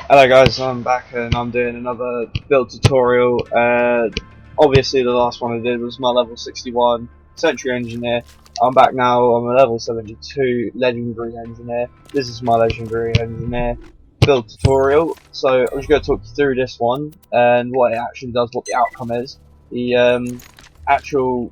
Hello guys, I'm back and I'm doing another build tutorial. Obviously the last one I did was my level 61 Sentry Engineer. I'm back now, I'm a level 72 Legendary Engineer. This is my Legendary Engineer build tutorial. So I'm just going to talk you through this one and what it actually does, what the outcome is. The actual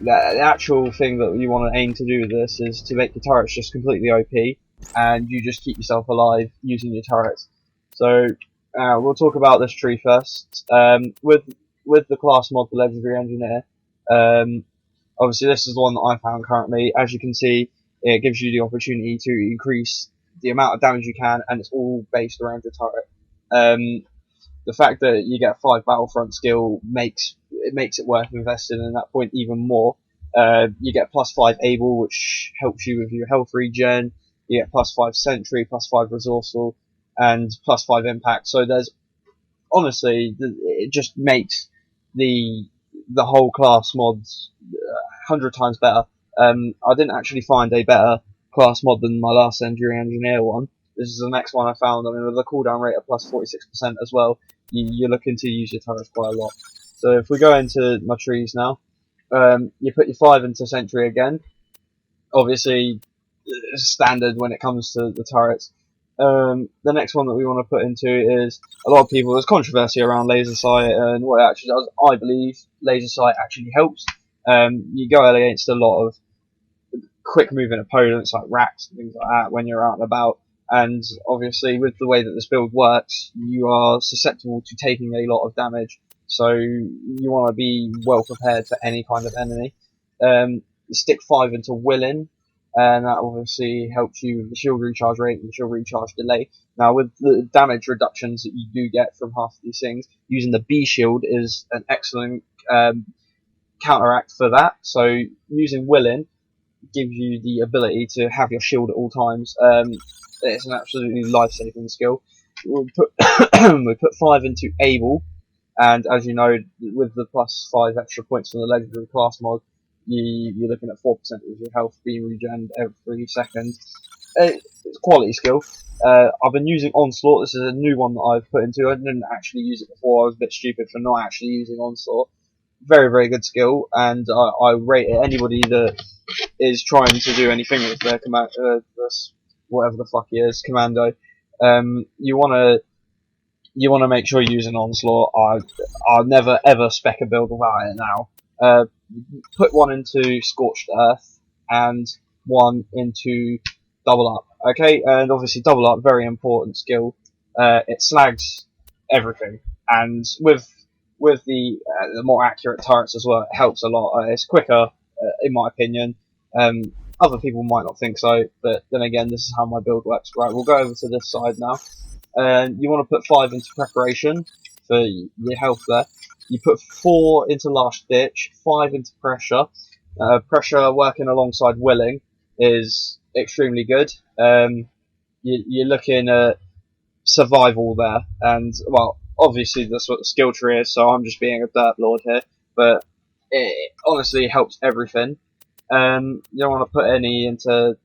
the actual thing that you want to aim to do with this is to make your turrets just completely OP and you just keep yourself alive using your turrets. So we'll talk about this tree first. With the class mod, the Legendary Engineer, obviously this is the one that I found currently. As you can see, it gives you the opportunity to increase the amount of damage you can, and it's all based around your turret. The fact that you get 5 Battlefront skill makes it worth investing in that point even more. You get +5 Able, which helps you with your health regen. You get +5 Sentry, +5 Resourceful, and +5 Impact. So there's honestly, it just makes the whole class mods 100 times better. I didn't actually find a better class mod than my last Legendary Engineer one. This is the next one I found. I mean, with a cooldown rate of +46% as well, you're looking to use your turrets quite a lot. So if we go into my trees now, you put your 5 into Sentry again. Obviously, standard when it comes to the turrets. The next one that we want to put into is a lot of people. There's controversy around laser sight and what it actually does. I believe laser sight actually helps. You go against a lot of quick moving opponents like racks and things like that when you're out and about. And obviously, with the way that this build works, you are susceptible to taking a lot of damage. So you want to be well prepared for any kind of enemy. Stick 5 into Willing, and that obviously helps you with the shield recharge rate and the shield recharge delay. Now, with the damage reductions that you do get from half of these things, using the B shield is an excellent counteract for that. So using Willing gives you the ability to have your shield at all times. It's an absolutely life-saving skill. We put 5 into Able, and as you know, with the +5 extra points from the Legendary class mod, you're looking at 4% of your health being regenerated every second. It's a quality skill. I've been using Onslaught. This is a new one that I've put into. I didn't actually use it before. I was a bit stupid for not actually using Onslaught. Very, very good skill, and I rate it. Anybody that is trying to do anything with their command, whatever the fuck he is, commando, you wanna make sure you're using Onslaught. I'll never ever spec a build without it now. Put 1 into Scorched Earth and 1 into Double Up. Okay, and obviously Double Up, very important skill. It slags everything, and with the more accurate turrets as well, it helps a lot. It's quicker, in my opinion. Other people might not think so, but then again, this is how my build works. Right, we'll go over to this side now. You want to put 5 into Preparation for your health there. You put 4 into Last Ditch, 5 into Pressure. Pressure working alongside Willing is extremely good. You're looking at survival there, and well, obviously that's what the skill tree is, so I'm just being a dirt lord here, but it honestly helps everything. You don't want to put any into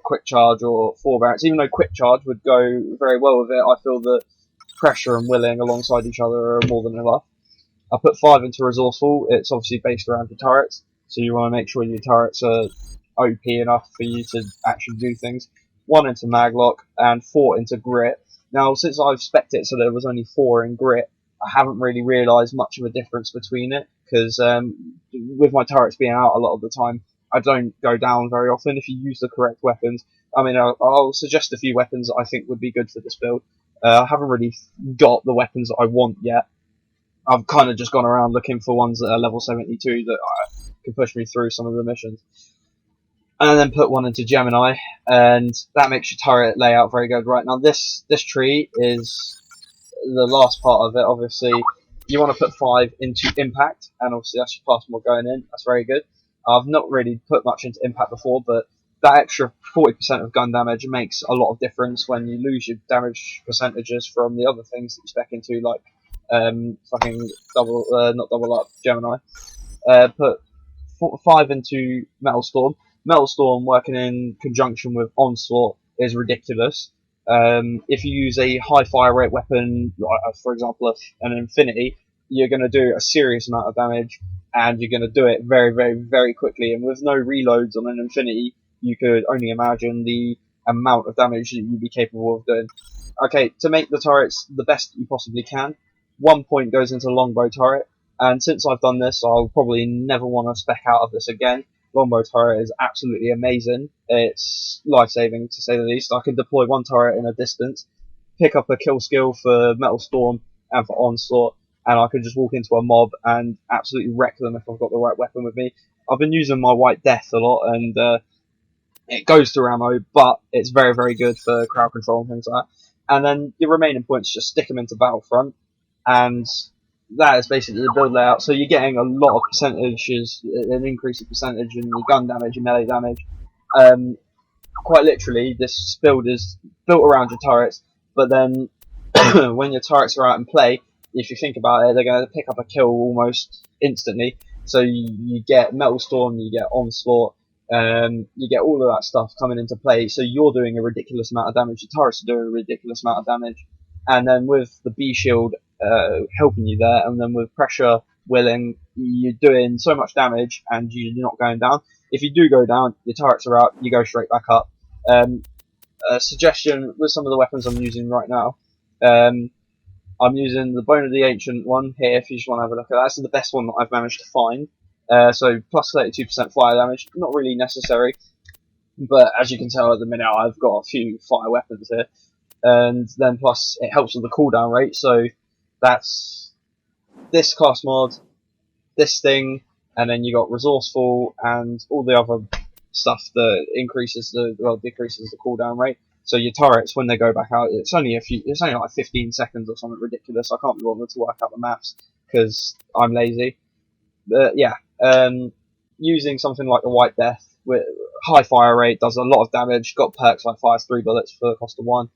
Quick Charge or Forbearance, even though Quick Charge would go very well with it. I feel that Pressure and Willing alongside each other are more than enough. I put 5 into Resourceful. It's obviously based around your turrets, so you want to make sure your turrets are OP enough for you to actually do things. 1 into Maglock and 4 into Grit. Now, since I've spec'd it so there was only 4 in Grit, I haven't really realised much of a difference between it, because with my turrets being out a lot of the time, I don't go down very often. If you use the correct weapons, I mean, I'll suggest a few weapons that I think would be good for this build. I haven't really got the weapons that I want yet. I've kind of just gone around looking for ones that are level 72 that can push me through some of the missions. And then put 1 into Gemini, and that makes your turret layout very good. Right, now this tree is the last part of it. Obviously, you want to put 5 into Impact, and obviously that's your class mod going in. That's very good. I've not really put much into Impact before, but that extra 40% of gun damage makes a lot of difference when you lose your damage percentages from the other things that you spec into, like fucking not double up, Gemini. Put 5 into Metal Storm. Metal Storm working in conjunction with Onslaught is ridiculous. If you use a high fire rate weapon, like, for example, an Infinity, you're going to do a serious amount of damage, and you're going to do it very, very, very quickly. And with no reloads on an Infinity, you could only imagine the amount of damage that you'd be capable of doing. Okay, to make the turrets the best you possibly can, 1 point goes into longbow turret, and since I've done this, I'll probably never want to spec out of this again. Longbow turret is absolutely amazing. It's life-saving, to say the least. I can deploy one turret in a distance, pick up a kill skill for Metal Storm and for Onslaught, and I could just walk into a mob and absolutely wreck them if I've got the right weapon with me. I've been using my White Death a lot, and it goes through ammo, but it's very, very good for crowd control and things like that. And then your remaining points, just stick them into Battlefront, and that is basically the build layout. So you're getting a lot of percentages, an increase of percentage in your gun damage and melee damage. Quite literally, this build is built around your turrets, but then when your turrets are out in play, if you think about it, they're going to pick up a kill almost instantly. So you get Metal Storm, you get Onslaught, you get all of that stuff coming into play. So you're doing a ridiculous amount of damage, your turrets are doing a ridiculous amount of damage, and then with the B shield helping you there, and then with pressure willing, you're doing so much damage and you're not going down. If you do go down, your turrets are out, you go straight back up. A suggestion with some of the weapons I'm using right now, I'm using the Bone of the Ancient one here, if you just want to have a look at that. That's the best one that I've managed to find. So plus 32% fire damage, not really necessary, but as you can tell at the minute I've got a few fire weapons here. And then plus it helps with the cooldown rate, so that's this cast mod, this thing, and then you got resourceful and all the other stuff that increases decreases the cooldown rate. So your turrets, when they go back out, it's only like 15 seconds or something ridiculous. I can't be bothered to work out the maths because I'm lazy. But yeah, using something like the White Death with high fire rate does a lot of damage. Got perks like fires 3 bullets for the cost of 1.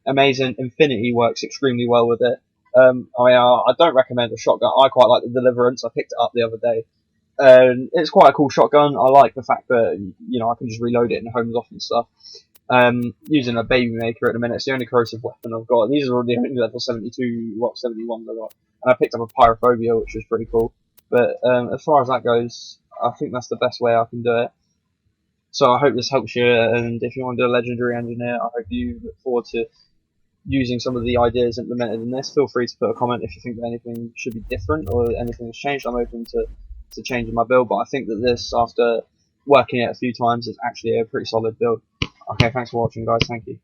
Amazing. Infinity works extremely well with it. I don't recommend a shotgun. I quite like the Deliverance. I picked it up the other day. It's quite a cool shotgun. I like the fact that I can just reload it in homes off and stuff. Using a Baby Maker at the minute. It's the only corrosive weapon I've got. These are already only level 72, 71 I got. And I picked up a Pyrophobia, which was pretty cool. But as far as that goes, I think that's the best way I can do it. So I hope this helps you, and if you want to do a Legendary Engineer, I hope you look forward to using some of the ideas implemented in this. Feel free to put a comment if you think that anything should be different or anything has changed. I'm open to changing my build, but I think that this, after working it a few times, is actually a pretty solid build. Okay, thanks for watching, guys. Thank you.